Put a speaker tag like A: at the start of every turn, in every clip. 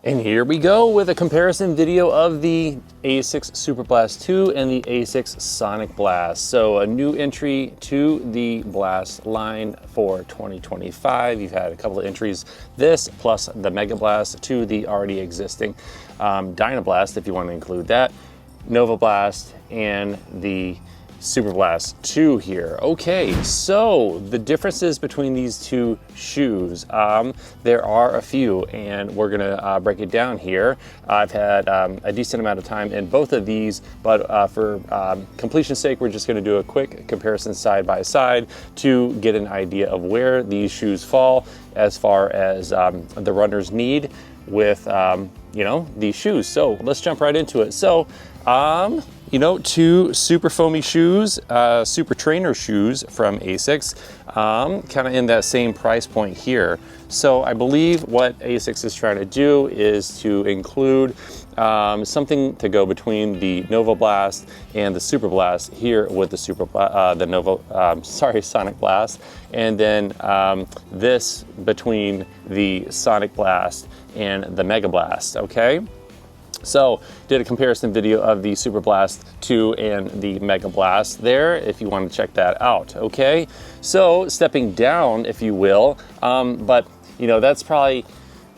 A: And here we go with a comparison video of the ASICS SUPERBLAST 2 and the ASICS SONICBLAST. So a new entry to the Blast line for 2025. You've had a couple of entries, this plus the Mega Blast to the already existing Dynablast, if you want to include that, Nova Blast, and the SUPERBLAST 2 here. Okay, so the differences between these two shoes, there are a few, and we're gonna break it down here. I've had a decent amount of time in both of these, but for completion's sake, we're just gonna do a quick comparison side by side to get an idea of where these shoes fall as far as the runner's need with you know, these shoes. So let's jump right into it. So you know, two super foamy shoes, super trainer shoes from ASICS, kind of in that same price point here. So I believe what ASICS is trying to do is to include something to go between the Nova Blast and the SUPERBLAST here with the SONICBLAST, and then this between the SONICBLAST and the Mega Blast. Okay. So did a comparison video of the SUPERBLAST 2 and the Mega Blast there, if you want to check that out. Okay, so stepping down, if you will, but you know, that's probably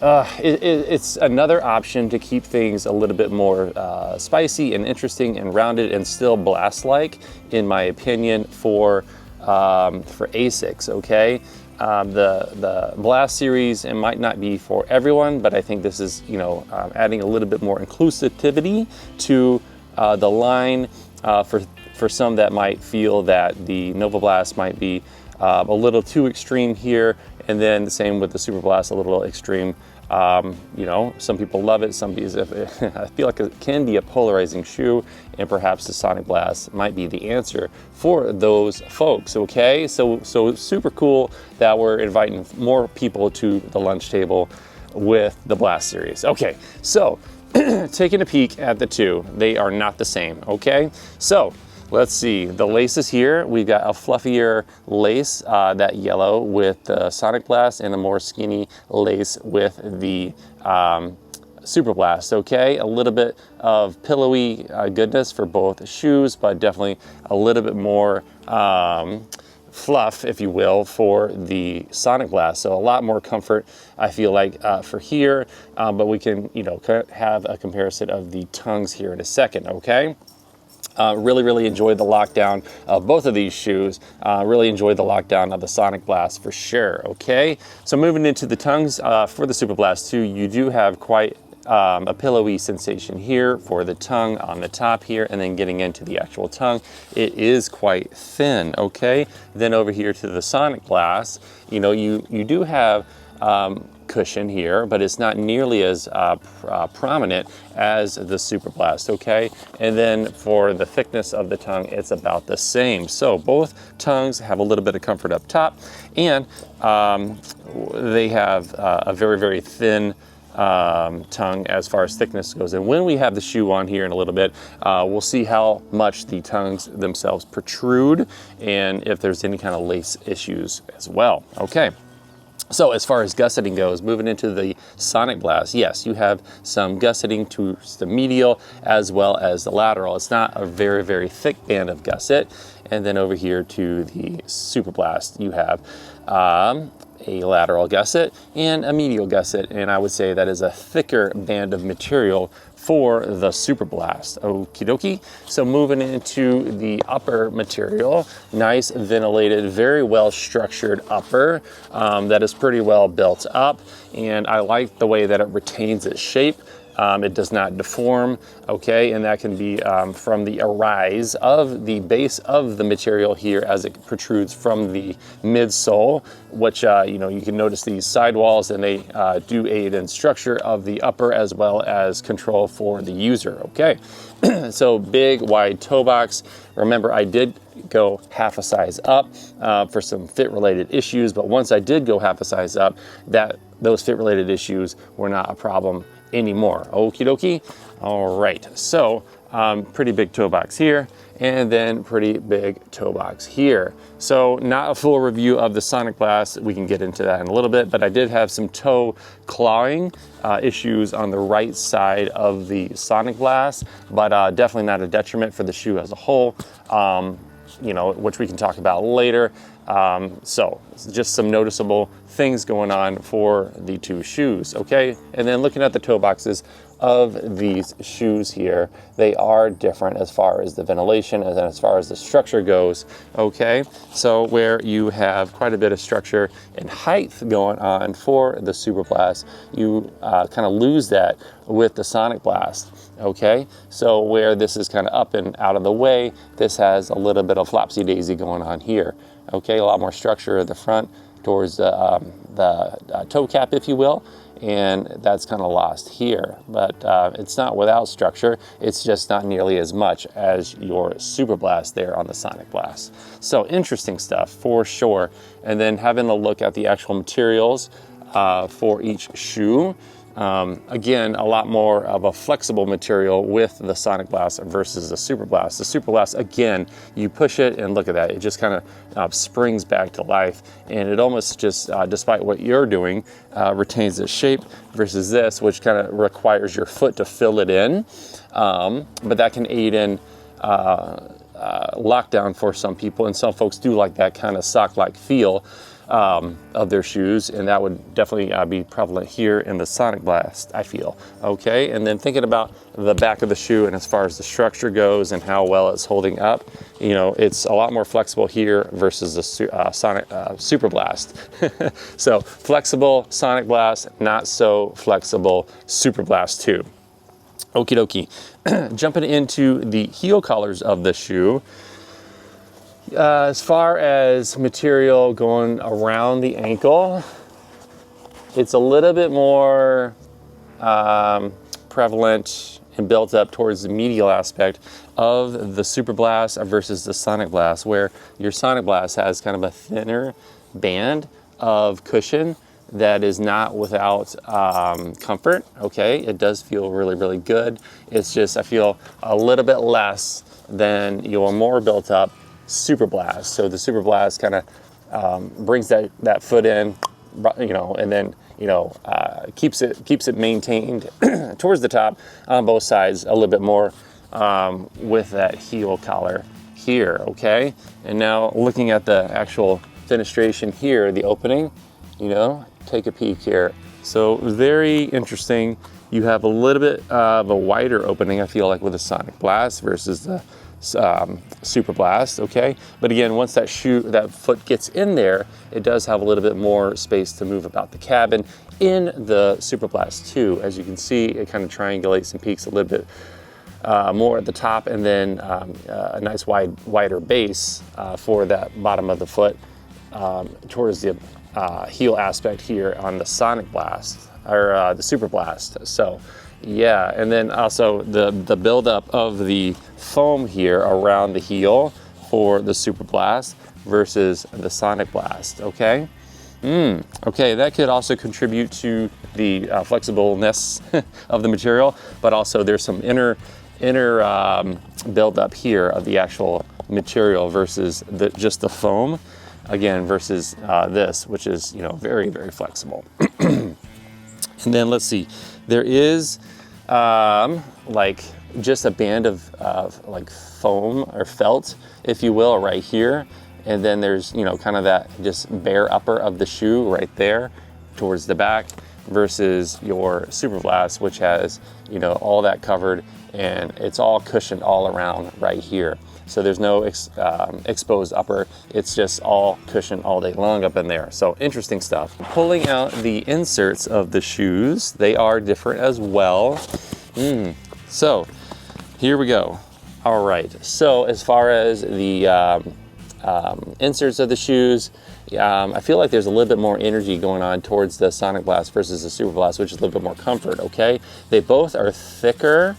A: it's another option to keep things a little bit more spicy and interesting and rounded and still blast-like, in my opinion, for ASICS. Okay. The Blast series, it might not be for everyone, but I think this is, you know, adding a little bit more inclusivity to the line for some that might feel that the Nova Blast might be a little too extreme here, and then the same with the SUPERBLAST, a little extreme. You know, some people love it, some people, I feel like it can be a polarizing shoe, and perhaps the SONICBLAST might be the answer for those folks. Okay, so super cool that we're inviting more people to the lunch table with the Blast series. Okay, so taking a peek at the two, they are not the same. Okay, so let's see, the laces here, we've got a fluffier lace, that yellow with the SONICBLAST, and a more skinny lace with the SUPERBLAST. Okay, a little bit of pillowy goodness for both shoes, but definitely a little bit more fluff, if you will, for the SONICBLAST. So a lot more comfort, I feel like, for here, but we can, you know, have a comparison of the tongues here in a second. Okay. Really enjoyed the lockdown of both of these shoes. Really enjoyed the lockdown of the SONICBLAST for sure. Okay, so moving into the tongues for the SUPERBLAST 2, you do have quite a pillowy sensation here for the tongue on the top here, and then getting into the actual tongue, it is quite thin. Okay, then over here to the SONICBLAST, you know, you do have cushion here, but it's not nearly as prominent as the SUPERBLAST. Okay, and then for the thickness of the tongue, it's about the same. So both tongues have a little bit of comfort up top, and they have a very thin tongue as far as thickness goes. And when we have the shoe on here in a little bit, we'll see how much the tongues themselves protrude and if there's any kind of lace issues as well. Okay. So as far as gusseting goes, moving into the SONICBLAST, yes, you have some gusseting to the medial as well as the lateral. It's not a very thick band of gusset. And then over here to the SUPERBLAST, you have a lateral gusset and a medial gusset, and I would say that is a thicker band of material for the SUPERBLAST. Okie dokie. So moving into the upper material, nice ventilated, very well structured upper that is pretty well built up, and I like the way that it retains its shape. It does not deform, okay, and that can be from the arise of the base of the material here as it protrudes from the midsole, which you know, you can notice these sidewalls, and they do aid in structure of the upper as well as control for the user. Okay, so big wide toe box. Remember, I did go half a size up for some fit related issues, but once I did go half a size up, those fit related issues were not a problem anymore. Okie dokie. All right, so pretty big toe box here, and then pretty big toe box here. So not a full review of the Sonic Blast. We can get into that in a little bit, but I did have some toe clawing issues on the right side of the Sonic Blast, but definitely not a detriment for the shoe as a whole, you know, which we can talk about later. So just some noticeable things going on for the two shoes, okay? And then looking at the toe boxes of these shoes here, they are different as far as the ventilation and as far as the structure goes, okay? So where you have quite a bit of structure and height going on for the Superblast, you kind of lose that with the Sonic Blast, okay? So where this is kind of up and out of the way, this has a little bit of flopsy-daisy going on here, okay? A lot more structure at the front towards the toe cap, if you will, and that's kind of lost here. But it's not without structure, it's just not nearly as much as your Superblast there on the Sonic Blast. So interesting stuff for sure. And then having a look at the actual materials for each shoe. Again, a lot more of a flexible material with the Sonic Blast versus the Superblast. The Superblast, again, you push it and look at that, it just kind of springs back to life, and it almost just, despite what you're doing, retains its shape, versus this, which kind of requires your foot to fill it in, but that can aid in lockdown for some people, and some folks do like that kind of sock-like feel of their shoes, and that would definitely be prevalent here in the Sonic Blast, I feel. Okay, and then thinking about the back of the shoe and as far as the structure goes and how well it's holding up, you know, it's a lot more flexible here versus the Sonic Superblast. So flexible Sonic Blast, not so flexible Superblast 2. Okie dokie. Jumping into the heel collars of the shoe. As far as material going around the ankle, it's a little bit more prevalent and built up towards the medial aspect of the Superblast versus the Sonic Blast, where your Sonic Blast has kind of a thinner band of cushion that is not without comfort, okay? It does feel really, really good. It's just, I feel a little bit less than your more built up Superblast. So the Superblast kind of brings that foot in, you know, and then, you know, keeps it maintained towards the top on both sides a little bit more with that heel collar here, okay? And now looking at the actual fenestration here, the opening, you know, take a peek here. So very interesting. You have a little bit of a wider opening, I feel like, with the Sonic Blast versus the Superblast, okay? But again, once that foot gets in there, it does have a little bit more space to move about the cabin in the Superblast 2. As you can see, it kind of triangulates and peaks a little bit more at the top, and then a nice wider base for that bottom of the foot towards the heel aspect here on the Sonic Blast, or the Superblast. So yeah, and then also the buildup of the foam here around the heel for the Superblast versus the Sonic Blast, okay? Okay, that could also contribute to the flexibleness of the material, but also there's some inner buildup here of the actual material versus just the foam, again, versus this, which is, you know, very, very flexible. And then let's see, there is like just a band of like foam or felt, if you will, right here. And then there's, you know, kind of that just bare upper of the shoe right there towards the back versus your Superblast, which has, you know, all that covered, and it's all cushioned all around right here. So there's no exposed upper, it's just all cushioned all day long up in there. So interesting stuff. Pulling out the inserts of the shoes, they are different as well. So here we go. All right, so as far as the inserts of the shoes, I feel like there's a little bit more energy going on towards the Sonic Blast versus the Superblast, which is a little bit more comfort, okay? They both are thicker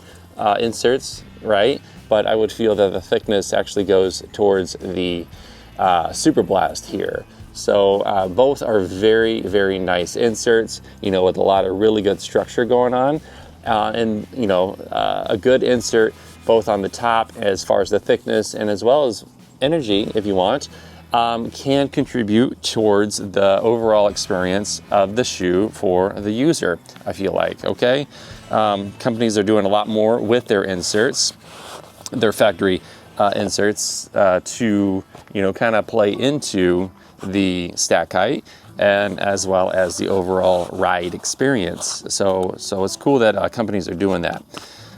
A: inserts, right? But I would feel that the thickness actually goes towards the Superblast here. So both are very, very nice inserts, you know, with a lot of really good structure going on. And, you know, a good insert both on the top as far as the thickness and as well as energy, if you want, can contribute towards the overall experience of the shoe for the user, I feel like, okay? Companies are doing a lot more with their inserts, their factory inserts, to, you know, kind of play into the stack height and as well as the overall ride experience. So it's cool that companies are doing that.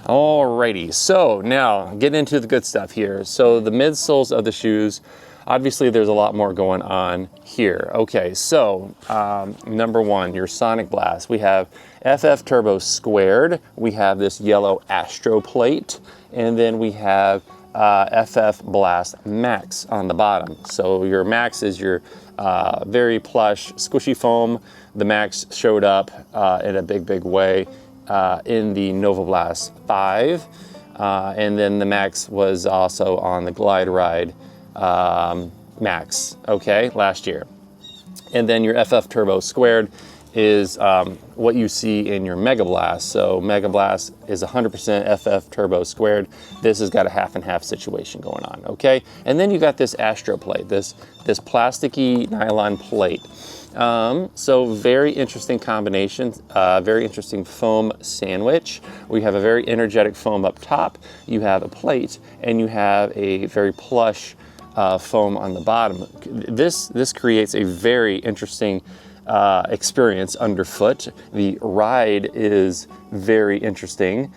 A: Alrighty, so now getting into the good stuff here. So the midsoles of the shoes, obviously there's a lot more going on here. Okay, so number one, your Sonic Blast. We have FF Turbo Squared. We have this yellow Astro plate, and then we have FF Blast Max on the bottom. So your Max is your very plush, squishy foam. The Max showed up in a big way in the Nova Blast 5. And then the Max was also on the Glide Ride Max, okay, last year. And then your FF Turbo Squared is what you see in your Mega Blast. So Mega Blast is 100% FF Turbo Squared. This has got a half and half situation going on, okay? And then you got this Astro plate, this plasticky nylon plate. So very interesting combination, very interesting foam sandwich. We have a very energetic foam up top, you have a plate, and you have a very plush foam on the bottom. This creates a very interesting experience underfoot. The ride is very interesting.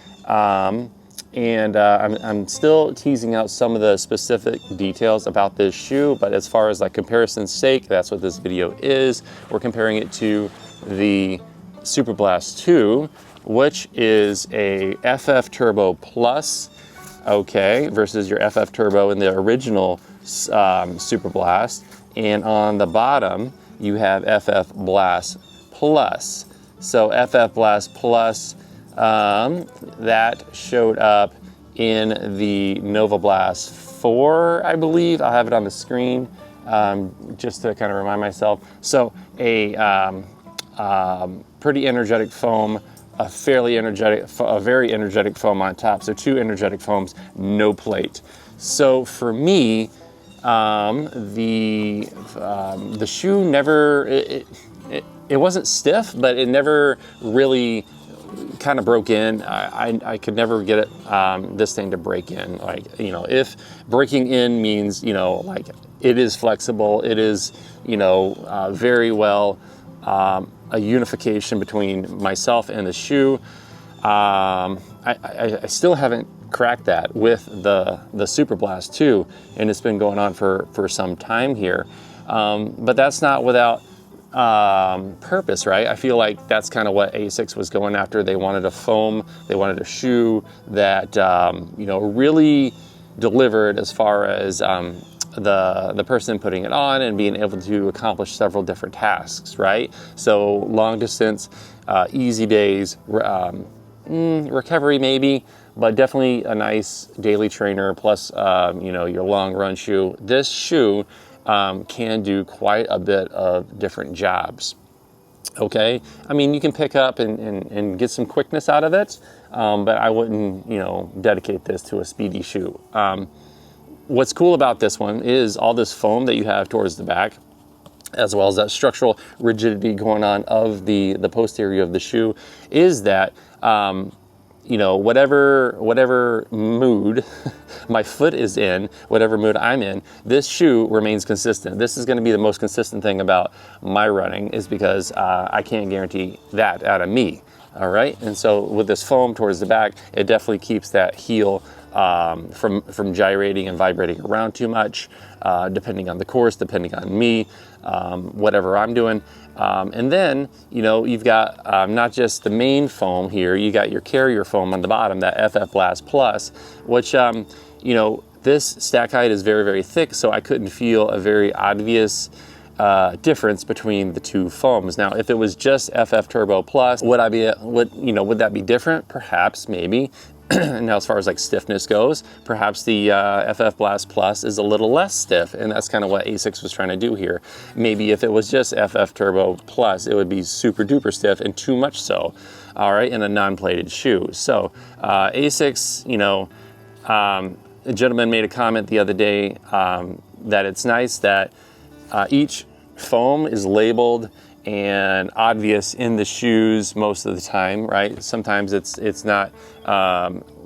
A: And I'm still teasing out some of the specific details about this shoe, but as far as like comparison's sake, that's what this video is. We're comparing it to the SUPERBLAST 2, which is a FF Turbo Plus, okay, versus your FF Turbo in the original SUPERBLAST. And on the bottom, you have FF Blast Plus. So FF Blast Plus, that showed up in the Nova Blast 4, I believe. I'll have it on the screen just to kind of remind myself. So a pretty energetic foam, a very energetic foam on top. So two energetic foams, no plate. So for me, the shoe never, it wasn't stiff, but it never really kind of broke in. I could never get it, this thing to break in. Like, you know, if breaking in means, you know, like it is flexible, it is, you know, very well a unification between myself and the shoe. I still haven't cracked that with the SUPERBLAST 2, and it's been going on for some time here. But that's not without purpose, right? I feel like that's kind of what ASICS was going after. They wanted a foam, they wanted a shoe that you know, really delivered as far as the person putting it on and being able to accomplish several different tasks, right? So long distance, easy days, recovery maybe, but definitely a nice daily trainer plus you know, your long run shoe. This shoe can do quite a bit of different jobs. Okay, I mean, you can pick up and get some quickness out of it, but I wouldn't, you know, dedicate this to a speedy shoe. What's cool about this one is all this foam that you have towards the back, as well as that structural rigidity going on of the posterior of the shoe, is that you know, whatever mood my foot is in, whatever mood I'm in, this shoe remains consistent. This is going to be the most consistent thing about my running, is because I can't guarantee that out of me. All right, and so with this foam towards the back, it definitely keeps that heel from gyrating and vibrating around too much, depending on the course, depending on me, whatever I'm doing. And then, you know, you've got not just the main foam here, you got your carrier foam on the bottom, that FF Blast Plus, which, you know, this stack height is very, very thick, so I couldn't feel a very obvious difference between the two foams. Now, if it was just FF Turbo Plus, would that be different? Perhaps, maybe. Now, as far as like stiffness goes, perhaps the FF Blast Plus is a little less stiff, and that's kind of what ASICS was trying to do here. Maybe if it was just FF Turbo Plus, it would be super duper stiff and too much so, all right, in a non-plated shoe. So ASICS, you know, a gentleman made a comment the other day that it's nice that each foam is labeled and obvious in the shoes most of the time, right? Sometimes it's not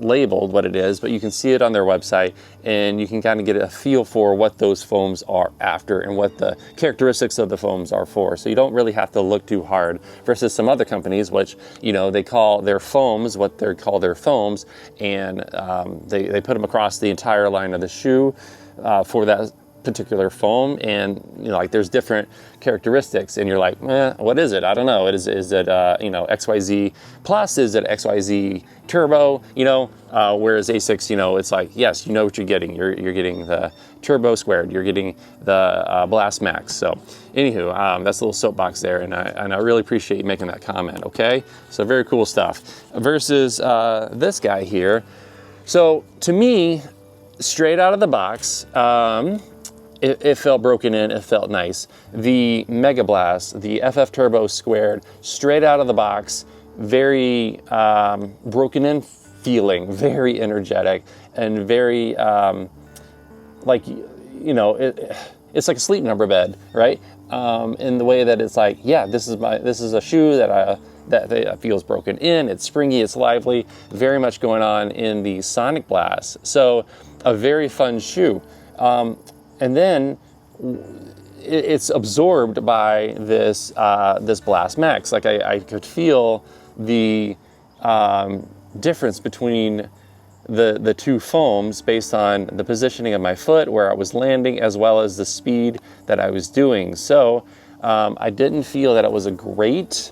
A: labeled what it is, but you can see it on their website, and you can kind of get a feel for what those foams are after and what the characteristics of the foams are for. So you don't really have to look too hard versus some other companies, which, you know, they call their foams what they call their foams, and they put them across the entire line of the shoe for that particular foam, and you know, like there's different characteristics, and you're like, what is it? I don't know. Is it you know, XYZ Plus? Is it XYZ Turbo? You know, whereas ASICS, you know, it's like, yes, you know what you're getting. You're getting the Turbo Squared. You're getting the Blast Max. So, anywho, that's a little soapbox there, and I really appreciate you making that comment. Okay, so very cool stuff. Versus this guy here. So to me, straight out of the box, it felt broken in, it felt nice. The Mega Blast, the FF Turbo Squared, straight out of the box, very broken in feeling, very energetic, and very, like, you know, it's like a sleep number bed, right? In the way that it's like, yeah, this is a shoe that feels broken in, it's springy, it's lively, very much going on in the Sonic Blast. So a very fun shoe. And then it's absorbed by this this Blast Max. Like I could feel the difference between the two foams based on the positioning of my foot, where I was landing, as well as the speed that I was doing. So I didn't feel that it was a great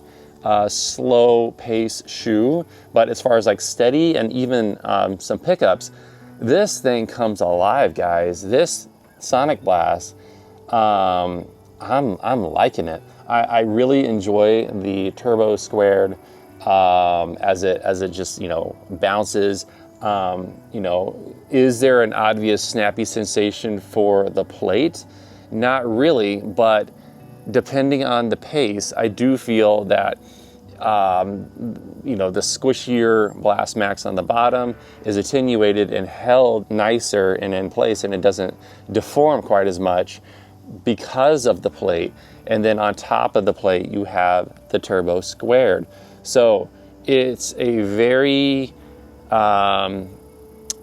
A: slow pace shoe, but as far as like steady and even some pickups, this thing comes alive, guys. This Sonic Blast, I'm liking it. I really enjoy the Turbo Squared as it just, you know, bounces. You know, is there an obvious snappy sensation for the plate? Not really, but depending on the pace, I do feel that you know, the squishier Blast Max on the bottom is attenuated and held nicer and in place, and it doesn't deform quite as much because of the plate. And then on top of the plate, you have the Turbo Squared. So it's a very,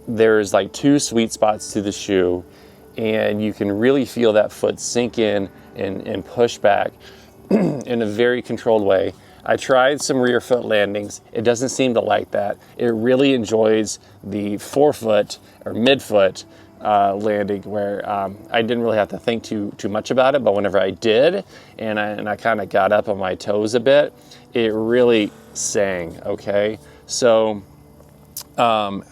A: there's like two sweet spots to the shoe, and you can really feel that foot sink in and push back in a very controlled way. I tried some rear foot landings. It doesn't seem to like that. It really enjoys the forefoot or midfoot landing, where I didn't really have to think too much about it. But whenever I did, and I kind of got up on my toes a bit, it really sang. Okay, so what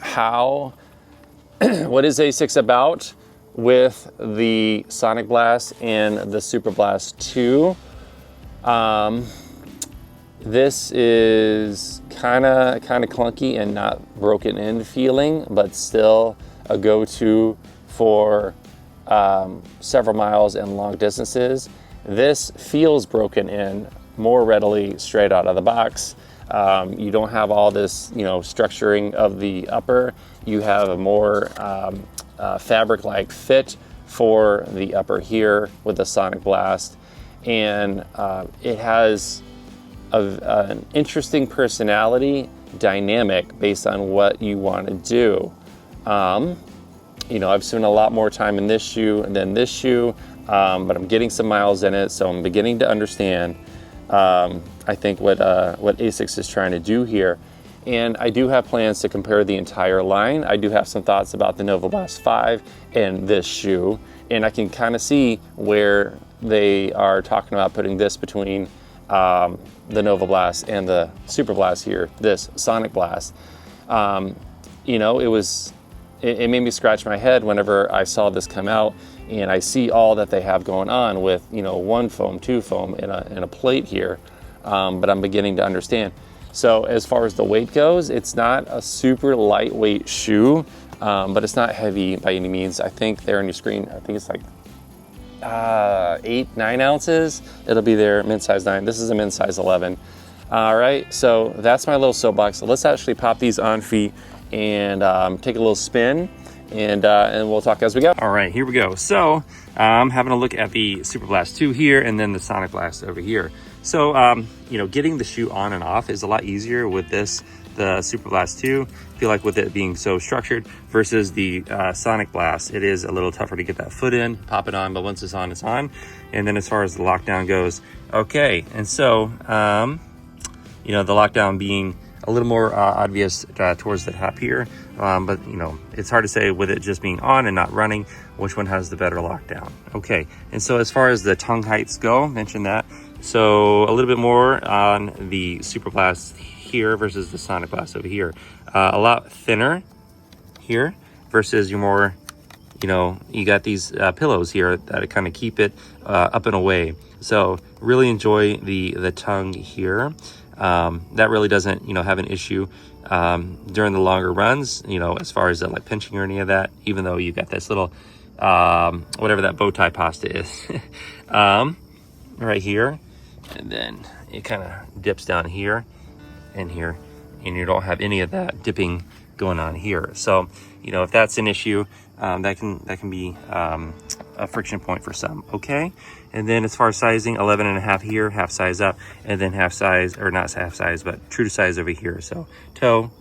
A: is ASICS about with the Sonic Blast and the Super Blast 2? This is kind of clunky and not broken in feeling, but still a go-to for several miles and long distances. This feels broken in more readily straight out of the box. You don't have all this, you know, structuring of the upper. You have a more fabric-like fit for the upper here with the Sonic Blast, and it has an interesting personality dynamic based on what you want to do. You know, I've spent a lot more time in this shoe than this shoe, but I'm getting some miles in it, so I'm beginning to understand, I think, what ASICS is trying to do here. And I do have plans to compare the entire line. I do have some thoughts about the Nova Blast 5 and this shoe, and I can kind of see where they are talking about putting this between the Nova Blast and the Super Blast here, this Sonic Blast. You know, it made me scratch my head whenever I saw this come out, and I see all that they have going on with, you know, one foam, two foam, and a plate here, but I'm beginning to understand. So as far as the weight goes, it's not a super lightweight shoe, but it's not heavy by any means. I think there on your screen, I think it's like 8-9 ounces. It'll be there, men's size 9. This is a men's size 11. All right, so that's my little soapbox. So let's actually pop these on feet and take a little spin, and we'll talk as we go. All right, here we go. So I'm having a look at the SUPERBLAST 2 here, and then the SONICBLAST over here. So you know, getting the shoe on and off is a lot easier with this, the SUPERBLAST 2. I feel like with it being so structured versus the SONICBLAST, it is a little tougher to get that foot in, pop it on, but once it's on, it's on. And then as far as the lockdown goes, okay, and so you know, the lockdown being a little more obvious towards the top here, but you know, it's hard to say with it just being on and not running, which one has the better lockdown. Okay, and so as far as the tongue heights go, mentioned that. So a little bit more on the SUPERBLAST here versus the SONICBLAST over here. A lot thinner here versus your more, you know, you got these pillows here that kind of keep it up and away. So really enjoy the tongue here. That really doesn't, you know, have an issue during the longer runs, you know, as far as like pinching or any of that, even though you got this little whatever that bow tie pasta is right here, and then it kind of dips down here and here, and you don't have any of that dipping going on here. So you know, if that's an issue, that can be a friction point for some. Okay, and then as far as sizing, 11.5 here, half size up, and then half size, or not half size, but true to size over here. So toe,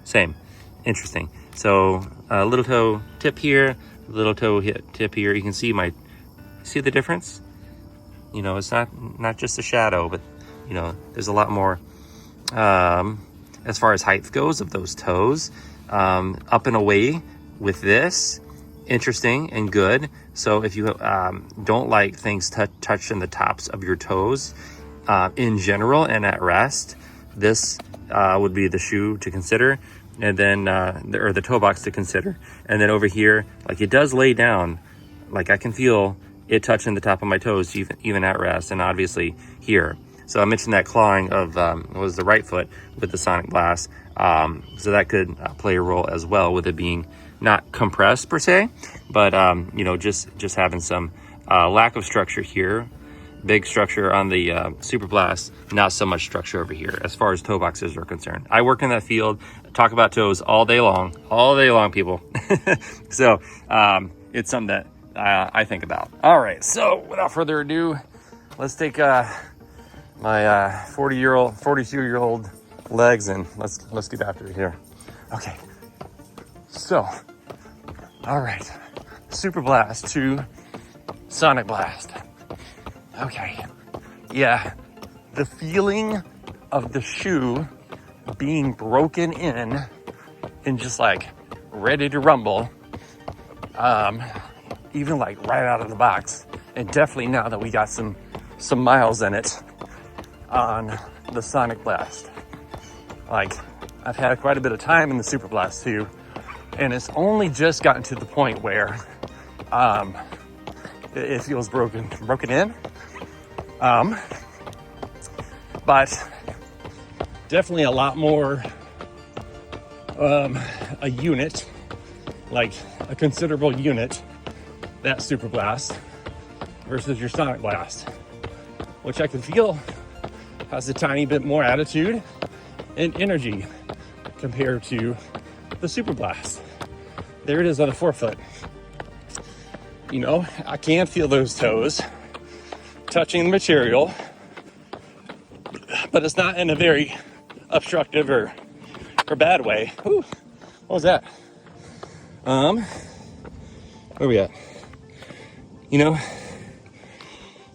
A: same. Interesting. So little toe tip here, little toe tip here. You can see see the difference. You know, it's not just a shadow, but you know, there's a lot more as far as height goes of those toes. Up and away with this, interesting and good. So if you don't like things touched in the tops of your toes in general and at rest, this would be the shoe to consider. And then or the toe box to consider. And then over here, like, it does lay down, like I can feel it touching the top of my toes even at rest, and obviously here. So I mentioned that clawing of was the right foot with the SONICBLAST, so that could play a role as well with it being not compressed per se, but you know, just having some lack of structure here. Big structure on the SUPERBLAST, not so much structure over here as far as toe boxes are concerned. I work in that field, talk about toes all day long, people. So it's something that I think about. All right, so without further ado, let's take my 42-year-old legs and let's get after it here. Okay, so all right, SUPERBLAST to SONICBLAST. Okay, yeah, the feeling of the shoe being broken in and just like ready to rumble, even like right out of the box, and definitely now that we got some miles in it on the SONICBLAST. Like, I've had quite a bit of time in the SUPERBLAST too, and it's only just gotten to the point where it feels broken in. But definitely a lot more a unit, like a considerable unit, that SUPERBLAST versus your SONICBLAST, which I can feel has a tiny bit more attitude and energy compared to the SUPERBLAST. There it is on the forefoot. You know, I can feel those toes touching the material, but it's not in a very obstructive or bad way. Ooh, what was that? Where are we at? You know,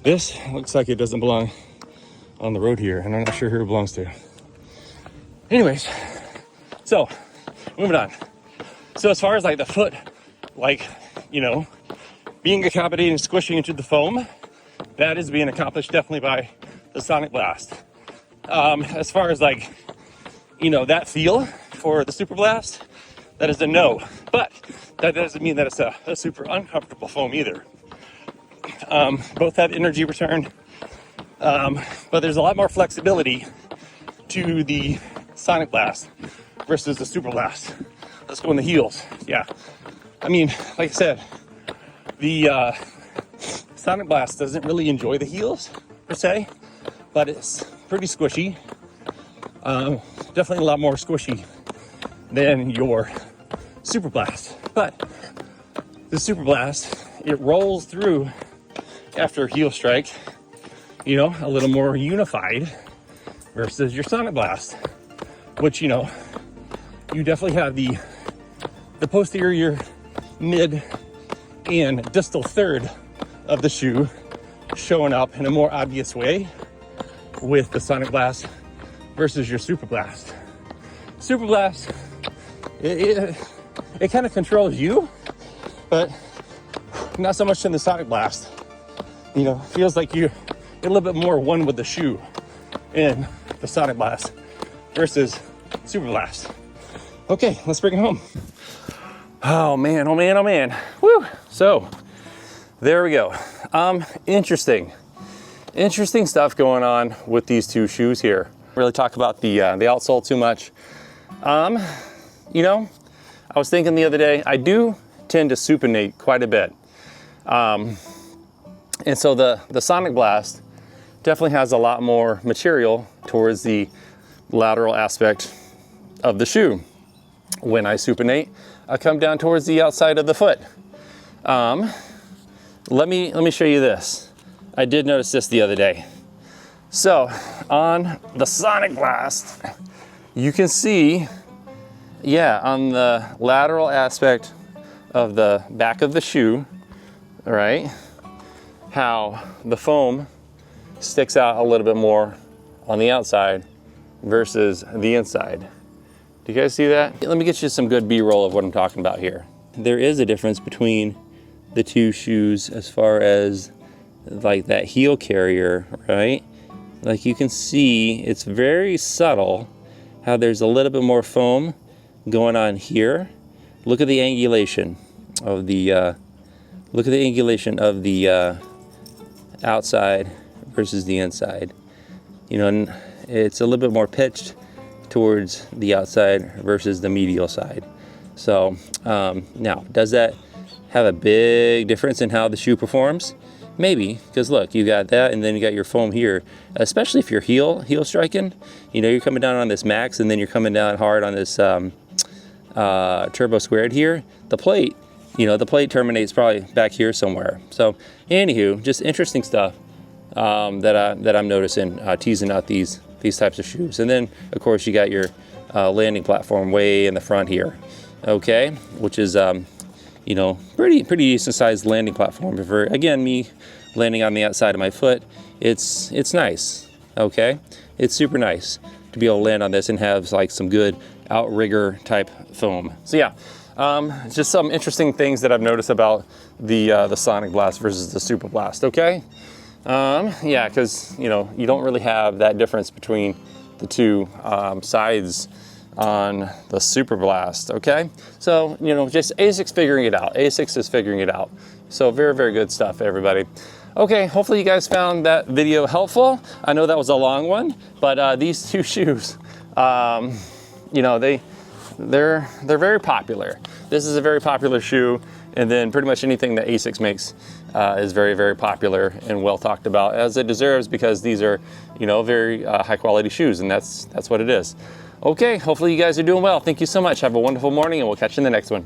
A: this looks like it doesn't belong on the road here, and I'm not sure who it belongs to. Anyways, so moving on. So as far as like the foot, like, you know, being accommodating and squishing into the foam, that is being accomplished definitely by the SONICBLAST. As far as like, you know, that feel for the SUPERBLAST, that is a no. But that doesn't mean that it's a super uncomfortable foam either. Both have energy return, but there's a lot more flexibility to the Sonic Blast versus the Super Blast. Let's go in the heels. Yeah. I mean, like I said, the Sonic Blast doesn't really enjoy the heels per se, but it's pretty squishy. Definitely a lot more squishy than your Super Blast. But the Super Blast, it rolls through after a heel strike, you know, a little more unified versus your Sonic Blast, which, you know, you definitely have the posterior, mid, and distal third of the shoe showing up in a more obvious way with the Sonic Blast versus your Super Blast. Super Blast, it kind of controls you, but not so much in the Sonic Blast. You know, feels like you're a little bit more one with the shoe in the Sonic Blast versus Super Blast. Okay, let's bring it home. Oh man, oh man, oh man. Woo! So, there we go. Interesting stuff going on with these two shoes here. Really talk about the outsole too much. You know, I was thinking the other day, I do tend to supinate quite a bit. And so the Sonic Blast definitely has a lot more material towards the lateral aspect of the shoe. When I supinate, I come down towards the outside of the foot. Let me show you this. I did notice this the other day. So on the Sonic Blast, you can see, yeah, on the lateral aspect of the back of the shoe, all right, how the foam sticks out a little bit more on the outside versus the inside. Do you guys see that? Let me get you some good B-roll of what I'm talking about here. There is a difference between the two shoes as far as like that heel carrier, right? Like you can see, it's very subtle how there's a little bit more foam going on here. Look at the angulation of the outside versus the inside. You know, and it's a little bit more pitched towards the outside versus the medial side. So now, does that have a big difference in how the shoe performs? Maybe, because look, you got that, and then you got your foam here. Especially if you're heel striking, you know, you're coming down on this max, and then you're coming down hard on this turbo squared here. The plate, you know, the plate terminates probably back here somewhere. So, anywho, just interesting stuff that I'm noticing teasing out these types of shoes. And then, of course, you got your landing platform way in the front here, okay, which is you know, pretty decent sized landing platform. For, again, me landing on the outside of my foot, it's nice, okay? It's super nice to be able to land on this and have like some good outrigger type foam. So yeah, just some interesting things that I've noticed about the Sonic Blast versus the Super Blast, okay? Yeah, because, you know, you don't really have that difference between the two sides on the Super Blast, okay? So, you know, just ASICS figuring it out. ASICS is figuring it out. So very, very good stuff, everybody. Okay, hopefully you guys found that video helpful. I know that was a long one, but these two shoes, you know, they're very popular. This is a very popular shoe, and then pretty much anything that ASICS makes is very, very popular and well talked about, as it deserves, because these are, you know, very high quality shoes, and that's what it is. Okay, hopefully you guys are doing well. Thank you so much. Have a wonderful morning, and we'll catch you in the next one.